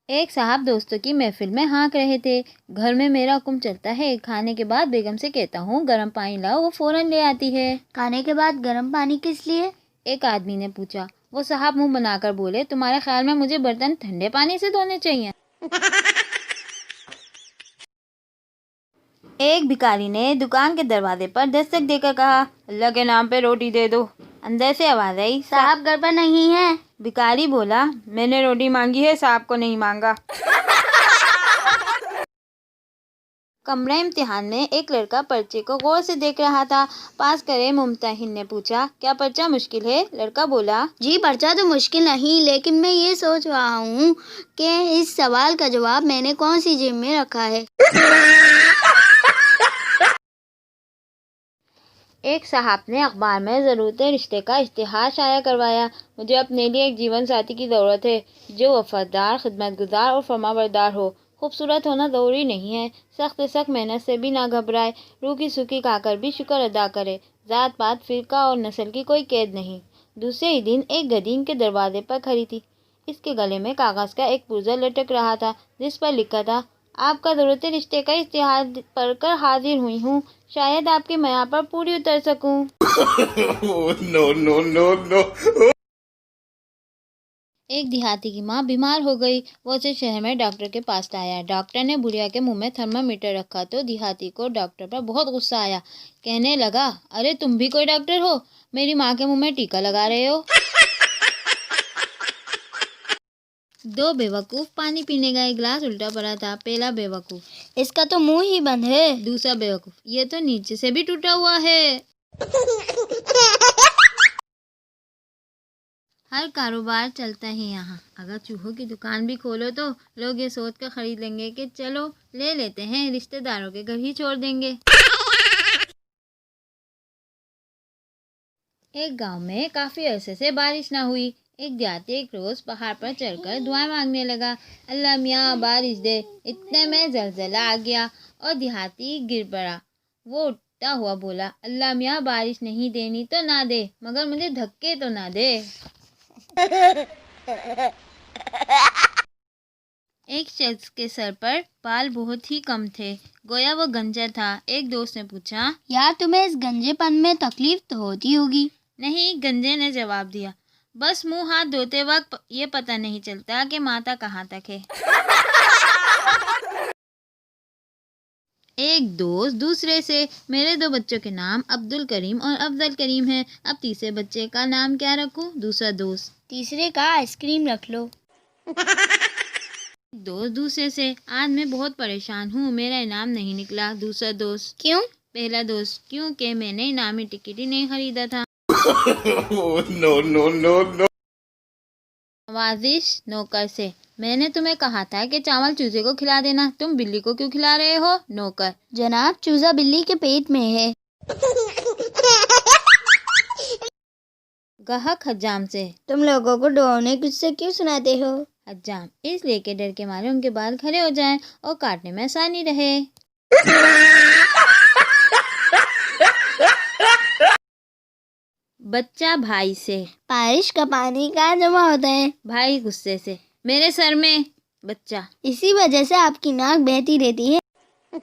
ایک صاحب دوستوں کی محفل میں ہانک رہے تھے۔ گھر میں میرا حکم چلتا ہے، کھانے کے بعد بیگم سے کہتا ہوں گرم پانی لاؤ، وہ فوراً لے آتی ہے۔ کھانے کے بعد گرم پانی کس لیے؟ ایک آدمی نے پوچھا۔ وہ صاحب منہ بنا کر بولے، تمہارے خیال میں مجھے برتن ٹھنڈے پانی سے دھونے چاہیے؟ ایک بھکاری نے دکان کے دروازے پر دستک دے کر کہا، اللہ کے نام پہ روٹی دے دو۔ اندر سے آواز آئی، صاحب گھر پر نہیں ہے۔ بھکاری بولا، میں نے روٹی مانگی ہے، صاحب کو نہیں مانگا۔ کمرہ امتحان میں ایک لڑکا پرچے کو غور سے دیکھ رہا تھا۔ پاس کرے ممتحن نے پوچھا، کیا پرچہ مشکل ہے؟ لڑکا بولا، جی پرچہ تو مشکل نہیں، لیکن میں یہ سوچ رہا ہوں کہ اس سوال کا جواب میں نے کون سی جیب میں رکھا ہے۔ ایک صاحب نے اخبار میں ضرورت رشتے کا اشتہار شائع کروایا۔ مجھے اپنے لیے ایک جیون ساتھی کی ضرورت ہے جو وفادار، خدمت گزار اور فرمانبردار ہو۔ خوبصورت ہونا ضروری نہیں ہے، سخت سے سخت محنت سے بھی نہ گھبرائے، روکھی سوکھی کھا کر بھی شکر ادا کرے، ذات پات، فرقہ اور نسل کی کوئی قید نہیں۔ دوسرے ہی دن ایک گدھی ان کے دروازے پر کھڑی تھی۔ اس کے گلے میں کاغذ کا ایک پرزہ لٹک رہا تھا جس پر لکھا تھا، آپ کا ضرورت رشتے کا اشتہار پڑھ کر حاضر ہوئی ہوں، شاید آپ کے معیار پر پوری اتر سکوں۔ No. ایک دیہاتی کی ماں بیمار ہو گئی۔ وہ اسے شہر میں ڈاکٹر کے پاس لایا۔ ڈاکٹر نے بڑھیا کے منہ میں تھرما میٹر رکھا تو دیہاتی کو ڈاکٹر پر بہت غصہ آیا۔ کہنے لگا، ارے تم بھی کوئی ڈاکٹر ہو، میری ماں کے منہ میں ٹیکا لگا رہے ہو۔ دو بیوقوف پانی پینے کا ایک گلاس الٹا پڑا تھا۔ پہلا بیوقوف، اس کا تو منہ ہی بند ہے۔ دوسرا بیوقوف، یہ تو نیچے سے بھی ٹوٹا ہوا ہے۔ ہر کاروبار چلتا ہے یہاں۔ اگر چوہوں کی دکان بھی کھولو تو لوگ یہ سوچ کر خرید لیں گے کہ چلو لے لیتے ہیں، رشتہ داروں کے گھر ہی چھوڑ دیں گے۔ ایک گاؤں میں کافی عرصے سے بارش نہ ہوئی۔ ایک دیہاتی ایک روز پہاڑ پر چڑھ کر دعائیں مانگنے لگا، اللہ میاں بارش دے۔ اتنے میں زلزلہ آ گیا اور دیہاتی گر پڑا۔ وہ اٹھتا ہوا بولا، اللہ میاں بارش نہیں دینی تو نہ دے، مگر مجھے دھکے تو نہ دے۔ ایک شخص کے سر پر بال بہت ہی کم تھے، گویا وہ گنجا تھا۔ ایک دوست نے پوچھا، یار تمہیں اس گنجے پن میں تکلیف تو ہوتی ہوگی؟ نہیں، گنجے نے جواب دیا، بس منہ ہاتھ دھوتے وقت یہ پتہ نہیں چلتا کہ ماتا کہاں تک ہے۔ ایک دوست دوسرے سے، میرے دو بچوں کے نام عبد الکریم اور افضل کریم ہیں، اب تیسرے بچے کا نام کیا رکھوں؟ دوسرا دوست، تیسرے کا آئس کریم رکھ لو۔ دوست دوسرے سے، آج میں بہت پریشان ہوں، میرا انعام نہیں نکلا۔ دوسرا دوست، کیوں؟ پہلا دوست، کیونکہ میں نے انعامی ٹکٹ ہی نہیں خریدا تھا۔ No. نوازش نوکر سے، میں نے تمہیں کہا تھا کہ چاول چوزے کو کھلا دینا، تم بلی کو کیوں کھلا رہے ہو؟ نوکر، جناب چوزا بلی کے پیٹ میں ہے۔ گاہک حجام سے، تم لوگوں کو ڈراؤنے قصے کیوں سناتے ہو؟ حجام، اس لیے کہ ڈر کے مارے ان کے بال کھڑے ہو جائیں اور کاٹنے میں آسانی رہے۔ بچہ بھائی سے، بارش کا پانی کہاں جمع ہوتا ہے؟ بھائی غصے سے، میرے سر میں۔ بچہ، اسی وجہ سے آپ کی ناک بہتی رہتی ہے۔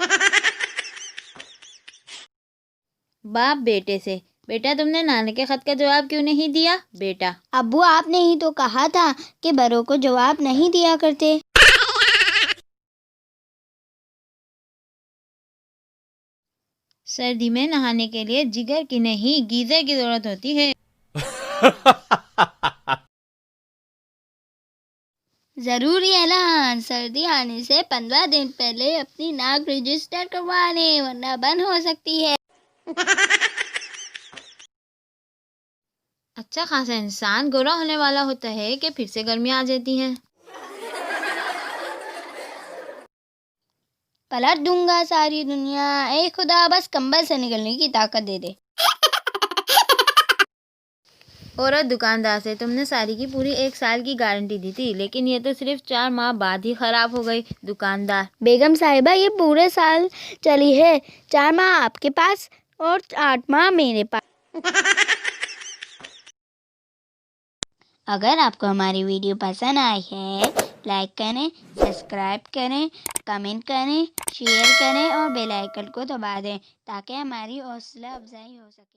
باپ بیٹے سے، بیٹا تم نے نانا کے خط کا جواب کیوں نہیں دیا؟ بیٹا، ابو آپ نے ہی تو کہا تھا کہ بڑوں کو جواب نہیں دیا کرتے۔ سردی میں نہانے کے لیے جگر کی نہیں گیزر کی ضرورت ہوتی ہے۔ ضروری اعلان، سردی آنے سے 15 دن پہلے اپنی ناک رجسٹر کروا لیں ورنہ بند ہو سکتی ہے۔ اچھا خاصا انسان گورا ہونے والا ہوتا ہے کہ پھر سے گرمیاں آ جاتی ہیں۔ پلٹ دوں گا ساری دنیا، اے خدا بس کمبل سے نکلنے کی طاقت دے دے۔ عورت دکاندار سے، تم نے ساری کی پوری 1 سال کی گارنٹی دی تھی لیکن یہ تو صرف 4 ماہ بعد ہی خراب ہو گئی۔ دکاندار، بیگم صاحبہ یہ پورے سال چلی ہے، 4 ماہ آپ کے پاس اور 8 ماہ میرے پاس۔ اگر آپ کو ہماری ویڈیو پسند آئی ہے لائک کریں، سبسکرائب کریں، کمنٹ کریں، شیئر کریں اور بیل آئیکن کو دبا دیں تاکہ ہماری حوصلہ افزائی ہو سکے۔